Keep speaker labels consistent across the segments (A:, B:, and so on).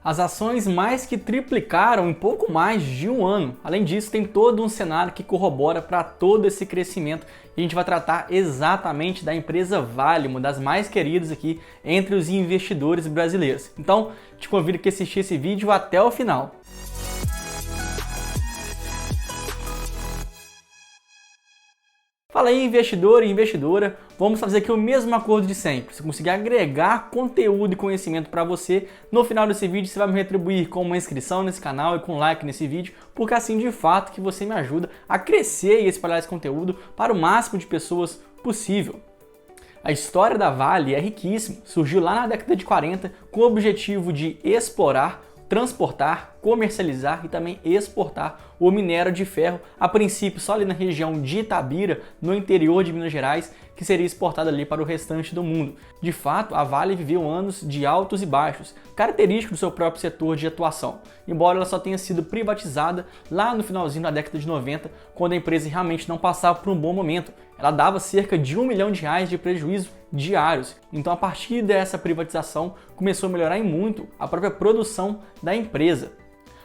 A: As ações mais que triplicaram em pouco mais de um ano. Além disso, tem todo um cenário que corrobora para todo esse crescimento. E a gente vai tratar exatamente da empresa Vale, uma das mais queridas aqui entre os investidores brasileiros. Então, te convido a assistir esse vídeo até o final. Fala aí, investidor e investidora, vamos fazer aqui o mesmo acordo de sempre. Se conseguir agregar conteúdo e conhecimento para você, no final desse vídeo você vai me retribuir com uma inscrição nesse canal e com um like nesse vídeo, porque assim de fato que você me ajuda a crescer e espalhar esse conteúdo para o máximo de pessoas possível. A história da Vale é riquíssima, surgiu lá na década de 40 com o objetivo de explorar, transportar, comercializar e também exportar o minério de ferro, a princípio só ali na região de Itabira, no interior de Minas Gerais, que seria exportado ali para o restante do mundo. De fato, a Vale viveu anos de altos e baixos, característico do seu próprio setor de atuação, embora ela só tenha sido privatizada lá no finalzinho da década de 90, quando a empresa realmente não passava por um bom momento. Ela dava cerca de R$1 milhão de prejuízo diários. Então, a partir dessa privatização, começou a melhorar em muito a própria produção da empresa.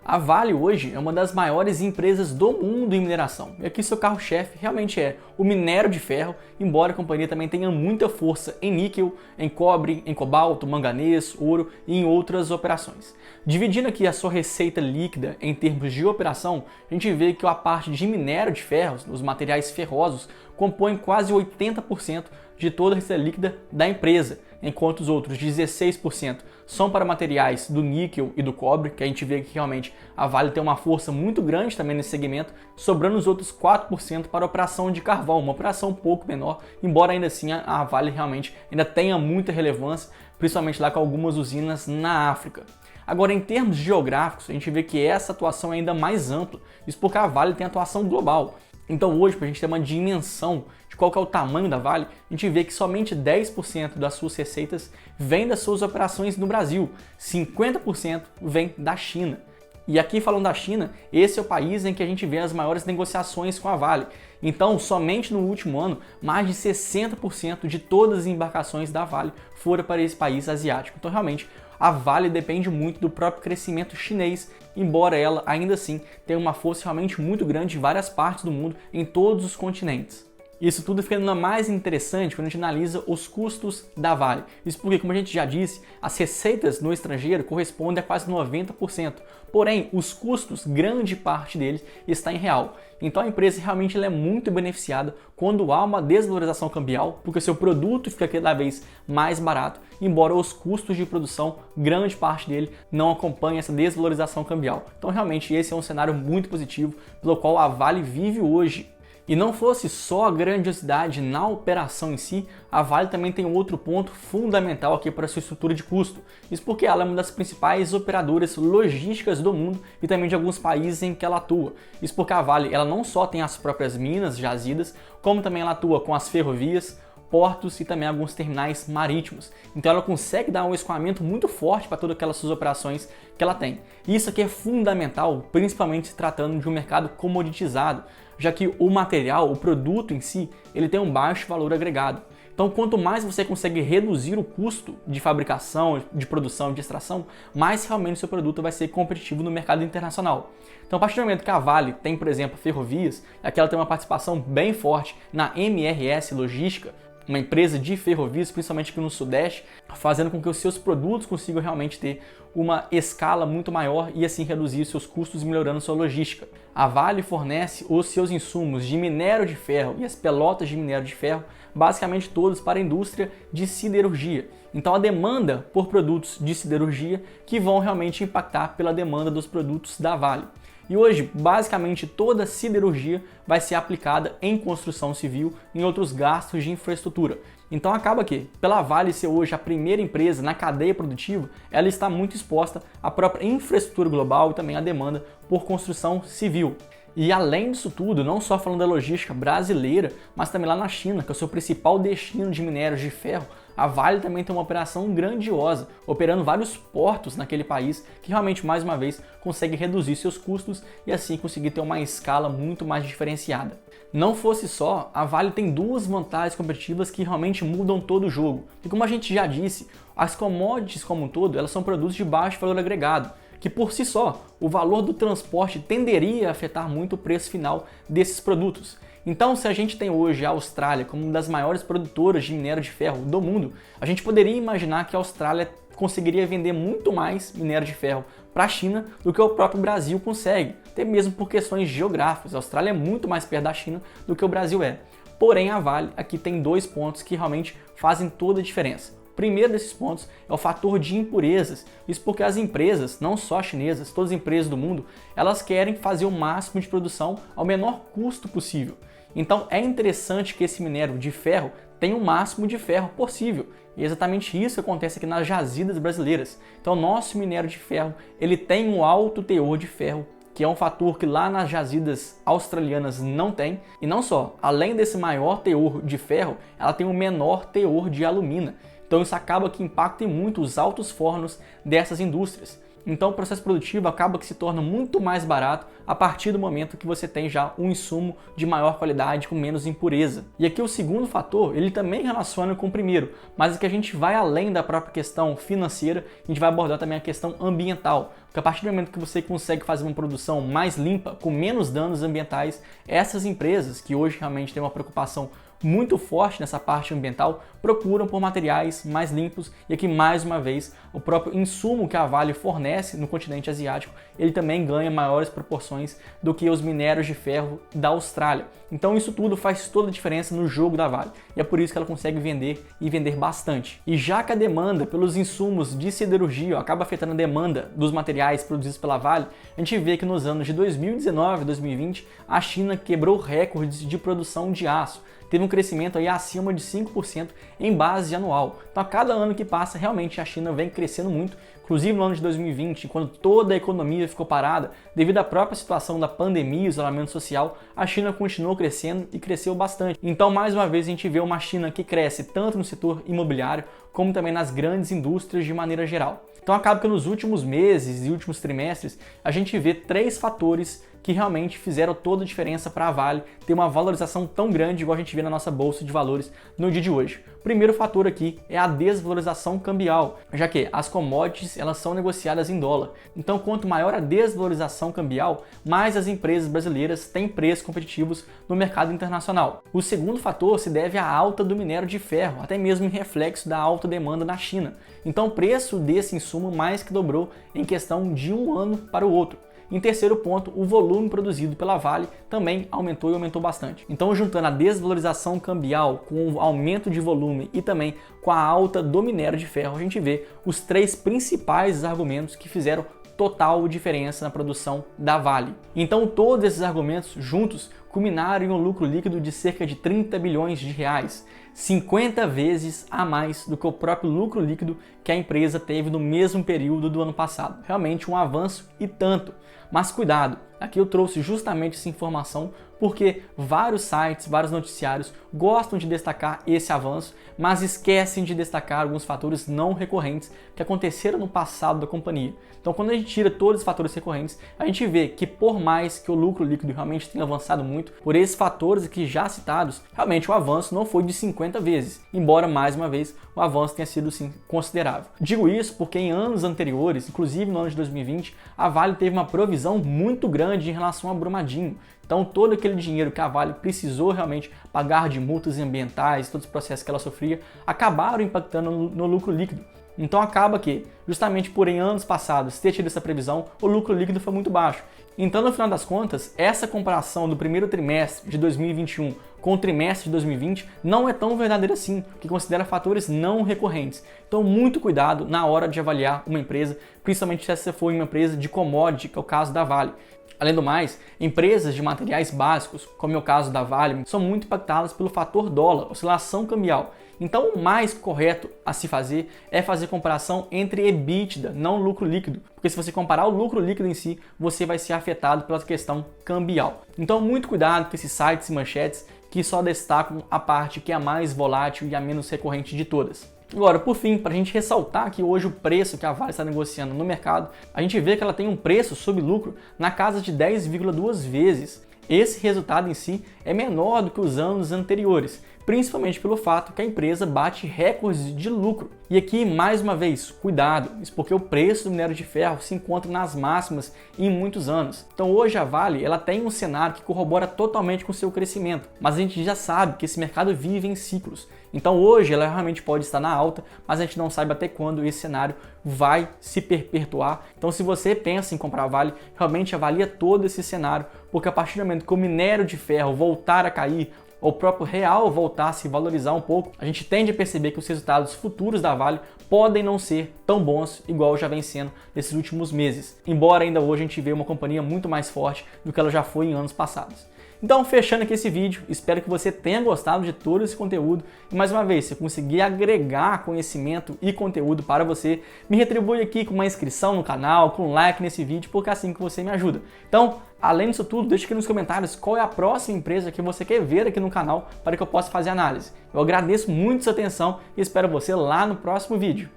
A: A Vale hoje é uma das maiores empresas do mundo em mineração. E aqui seu carro-chefe realmente é o minério de ferro, embora a companhia também tenha muita força em níquel, em cobre, em cobalto, manganês, ouro e em outras operações. Dividindo aqui a sua receita líquida em termos de operação, a gente vê que a parte de minério de ferros, os materiais ferrosos, compõe quase 80% de toda a receita líquida da empresa, enquanto os outros 16% são para materiais do níquel e do cobre, que a gente vê que realmente a Vale tem uma força muito grande também nesse segmento, sobrando os outros 4% para a operação de carvão, uma operação um pouco menor, embora ainda assim a Vale realmente ainda tenha muita relevância, principalmente lá com algumas usinas na África. Agora, em termos geográficos, a gente vê que essa atuação é ainda mais ampla, isso porque a Vale tem atuação global. Então hoje, para a gente ter uma dimensão de qual que é o tamanho da Vale, a gente vê que somente 10% das suas receitas vem das suas operações no Brasil, 50% vem da China. E aqui falando da China, esse é o país em que a gente vê as maiores negociações com a Vale. Então, somente no último ano, mais de 60% de todas as embarcações da Vale foram para esse país asiático. Então, realmente, a Vale depende muito do próprio crescimento chinês, embora ela ainda assim tenha uma força realmente muito grande em várias partes do mundo, em todos os continentes. Isso tudo fica ainda mais interessante quando a gente analisa os custos da Vale. Isso porque, como a gente já disse, as receitas no estrangeiro correspondem a quase 90%. Porém, os custos, grande parte deles, está em real. Então a empresa realmente é muito beneficiada quando há uma desvalorização cambial, porque o seu produto fica cada vez mais barato, embora os custos de produção, grande parte dele, não acompanhe essa desvalorização cambial. Então realmente esse é um cenário muito positivo, pelo qual a Vale vive hoje. E não fosse só a grandiosidade na operação em si, a Vale também tem outro ponto fundamental aqui para a sua estrutura de custo. Isso porque ela é uma das principais operadoras logísticas do mundo e também de alguns países em que ela atua. Isso porque a Vale ela não só tem as próprias minas jazidas, como também ela atua com as ferrovias, portos e também alguns terminais marítimos. Então ela consegue dar um escoamento muito forte para todas aquelas suas operações que ela tem. E isso aqui é fundamental, principalmente se tratando de um mercado comoditizado, já que o material, o produto em si, ele tem um baixo valor agregado. Então, quanto mais você consegue reduzir o custo de fabricação, de produção, de extração, mais realmente seu produto vai ser competitivo no mercado internacional. Então, a partir do momento que a Vale tem, por exemplo, ferrovias, aqui ela tem uma participação bem forte na MRS Logística, uma empresa de ferrovias, principalmente aqui no Sudeste, fazendo com que os seus produtos consigam realmente ter uma escala muito maior e assim reduzir seus custos e melhorando sua logística. A Vale fornece os seus insumos de minério de ferro e as pelotas de minério de ferro, basicamente todos para a indústria de siderurgia. Então a demanda por produtos de siderurgia que vão realmente impactar pela demanda dos produtos da Vale. E hoje, basicamente, toda a siderurgia vai ser aplicada em construção civil e em outros gastos de infraestrutura. Então acaba que, pela Vale ser hoje a primeira empresa na cadeia produtiva, ela está muito exposta à própria infraestrutura global e também à demanda por construção civil. E além disso tudo, não só falando da logística brasileira, mas também lá na China, que é o seu principal destino de minérios de ferro, a Vale também tem uma operação grandiosa, operando vários portos naquele país, que realmente, mais uma vez, consegue reduzir seus custos e assim conseguir ter uma escala muito mais diferenciada. Não fosse só, a Vale tem duas vantagens competitivas que realmente mudam todo o jogo. E como a gente já disse, as commodities como um todo, elas são produtos de baixo valor agregado, que por si só, o valor do transporte tenderia a afetar muito o preço final desses produtos. Então, se a gente tem hoje a Austrália como uma das maiores produtoras de minério de ferro do mundo, a gente poderia imaginar que a Austrália conseguiria vender muito mais minério de ferro para a China do que o próprio Brasil consegue, até mesmo por questões geográficas. A Austrália é muito mais perto da China do que o Brasil é. Porém, a Vale aqui tem dois pontos que realmente fazem toda a diferença. O primeiro desses pontos é o fator de impurezas. Isso porque as empresas, não só chinesas, todas as empresas do mundo, elas querem fazer o máximo de produção ao menor custo possível. Então é interessante que esse minério de ferro tenha o máximo de ferro possível. E é exatamente isso que acontece aqui nas jazidas brasileiras. Então nosso minério de ferro, ele tem um alto teor de ferro, que é um fator que lá nas jazidas australianas não tem. E não só, além desse maior teor de ferro, ela tem um menor teor de alumina. Então isso acaba que impacta muito os altos fornos dessas indústrias. Então o processo produtivo acaba que se torna muito mais barato a partir do momento que você tem já um insumo de maior qualidade com menos impureza. E aqui o segundo fator, ele também relaciona com o primeiro, mas é que a gente vai além da própria questão financeira, a gente vai abordar também a questão ambiental. Porque a partir do momento que você consegue fazer uma produção mais limpa, com menos danos ambientais, essas empresas que hoje realmente têm uma preocupação muito forte nessa parte ambiental, procuram por materiais mais limpos e aqui mais uma vez o próprio insumo que a Vale fornece no continente asiático, ele também ganha maiores proporções do que os minérios de ferro da Austrália. Então isso tudo faz toda a diferença no jogo da Vale e é por isso que ela consegue vender e vender bastante. E já que a demanda pelos insumos de siderurgia acaba afetando a demanda dos materiais produzidos pela Vale, a gente vê que nos anos de 2019 e 2020 a China quebrou recordes de produção de aço. Teve um crescimento aí acima de 5% em base anual. Então a cada ano que passa, realmente a China vem crescendo muito, inclusive no ano de 2020, quando toda a economia ficou parada, devido à própria situação da pandemia e isolamento social, a China continuou crescendo e cresceu bastante. Então, mais uma vez, a gente vê uma China que cresce tanto no setor imobiliário, como também nas grandes indústrias de maneira geral. Então acaba que nos últimos meses e últimos trimestres, a gente vê três fatores que realmente fizeram toda a diferença para a Vale ter uma valorização tão grande igual a gente vê na nossa bolsa de valores no dia de hoje. O primeiro fator aqui é a desvalorização cambial, já que as commodities elas são negociadas em dólar. Então, quanto maior a desvalorização cambial, mais as empresas brasileiras têm preços competitivos no mercado internacional. O segundo fator se deve à alta do minério de ferro, até mesmo em reflexo da alta demanda na China. Então, o preço desse insumo mais que dobrou em questão de um ano para o outro. Em terceiro ponto, o volume produzido pela Vale também aumentou e aumentou bastante. Então, juntando a desvalorização cambial com o aumento de volume e também com a alta do minério de ferro, a gente vê os três principais argumentos que fizeram total diferença na produção da Vale. Então, todos esses argumentos juntos culminaram em um lucro líquido de cerca de 30 bilhões de reais, 50 vezes a mais do que o próprio lucro líquido que a empresa teve no mesmo período do ano passado. Realmente um avanço e tanto. Mas cuidado, aqui eu trouxe justamente essa informação porque vários sites, vários noticiários gostam de destacar esse avanço, mas esquecem de destacar alguns fatores não recorrentes que aconteceram no passado da companhia. Então, quando a gente tira todos os fatores recorrentes, a gente vê que por mais que o lucro líquido realmente tenha avançado muito, por esses fatores aqui já citados, realmente o avanço não foi de 50 vezes, embora mais uma vez o avanço tenha sido sim considerável. Digo isso porque em anos anteriores, inclusive no ano de 2020, a Vale teve uma provisão muito grande em relação a Brumadinho. Então todo aquele dinheiro que a Vale precisou realmente pagar de multas ambientais, todos os processos que ela sofria, acabaram impactando no lucro líquido. Então acaba que, justamente por em anos passados ter tido essa previsão, o lucro líquido foi muito baixo. Então no final das contas, essa comparação do primeiro trimestre de 2021 com o trimestre de 2020 não é tão verdadeira assim, que considera fatores não recorrentes. Então muito cuidado na hora de avaliar uma empresa, principalmente se essa for uma empresa de commodity, que é o caso da Vale. Além do mais, empresas de materiais básicos, como é o caso da Vale, são muito impactadas pelo fator dólar, oscilação cambial. Então, o mais correto a se fazer é fazer comparação entre EBITDA, não lucro líquido. Porque se você comparar o lucro líquido em si, você vai ser afetado pela questão cambial. Então, muito cuidado com esses sites e manchetes que só destacam a parte que é a mais volátil e a menos recorrente de todas. Agora, por fim, para a gente ressaltar que hoje o preço que a Vale está negociando no mercado, a gente vê que ela tem um preço sobre lucro na casa de 10,2 vezes. Esse resultado em si é menor do que os anos anteriores, principalmente pelo fato que a empresa bate recordes de lucro. E aqui, mais uma vez, cuidado, isso porque o preço do minério de ferro se encontra nas máximas em muitos anos. Então hoje a Vale ela tem um cenário que corrobora totalmente com o seu crescimento, mas a gente já sabe que esse mercado vive em ciclos. Então hoje ela realmente pode estar na alta, mas a gente não sabe até quando esse cenário vai se perpetuar. Então se você pensa em comprar a Vale, realmente avalia todo esse cenário, porque a partir do momento que o minério de ferro voltar a cair, ou o próprio real voltar a se valorizar um pouco, a gente tende a perceber que os resultados futuros da Vale podem não ser tão bons igual já vem sendo nesses últimos meses, embora ainda hoje a gente vê uma companhia muito mais forte do que ela já foi em anos passados. Então, fechando aqui esse vídeo, espero que você tenha gostado de todo esse conteúdo e mais uma vez, se conseguir agregar conhecimento e conteúdo para você, me retribui aqui com uma inscrição no canal, com um like nesse vídeo, porque é assim que você me ajuda. Então, além disso tudo, deixa aqui nos comentários qual é a próxima empresa que você quer ver aqui no canal para que eu possa fazer análise. Eu agradeço muito sua atenção e espero você lá no próximo vídeo.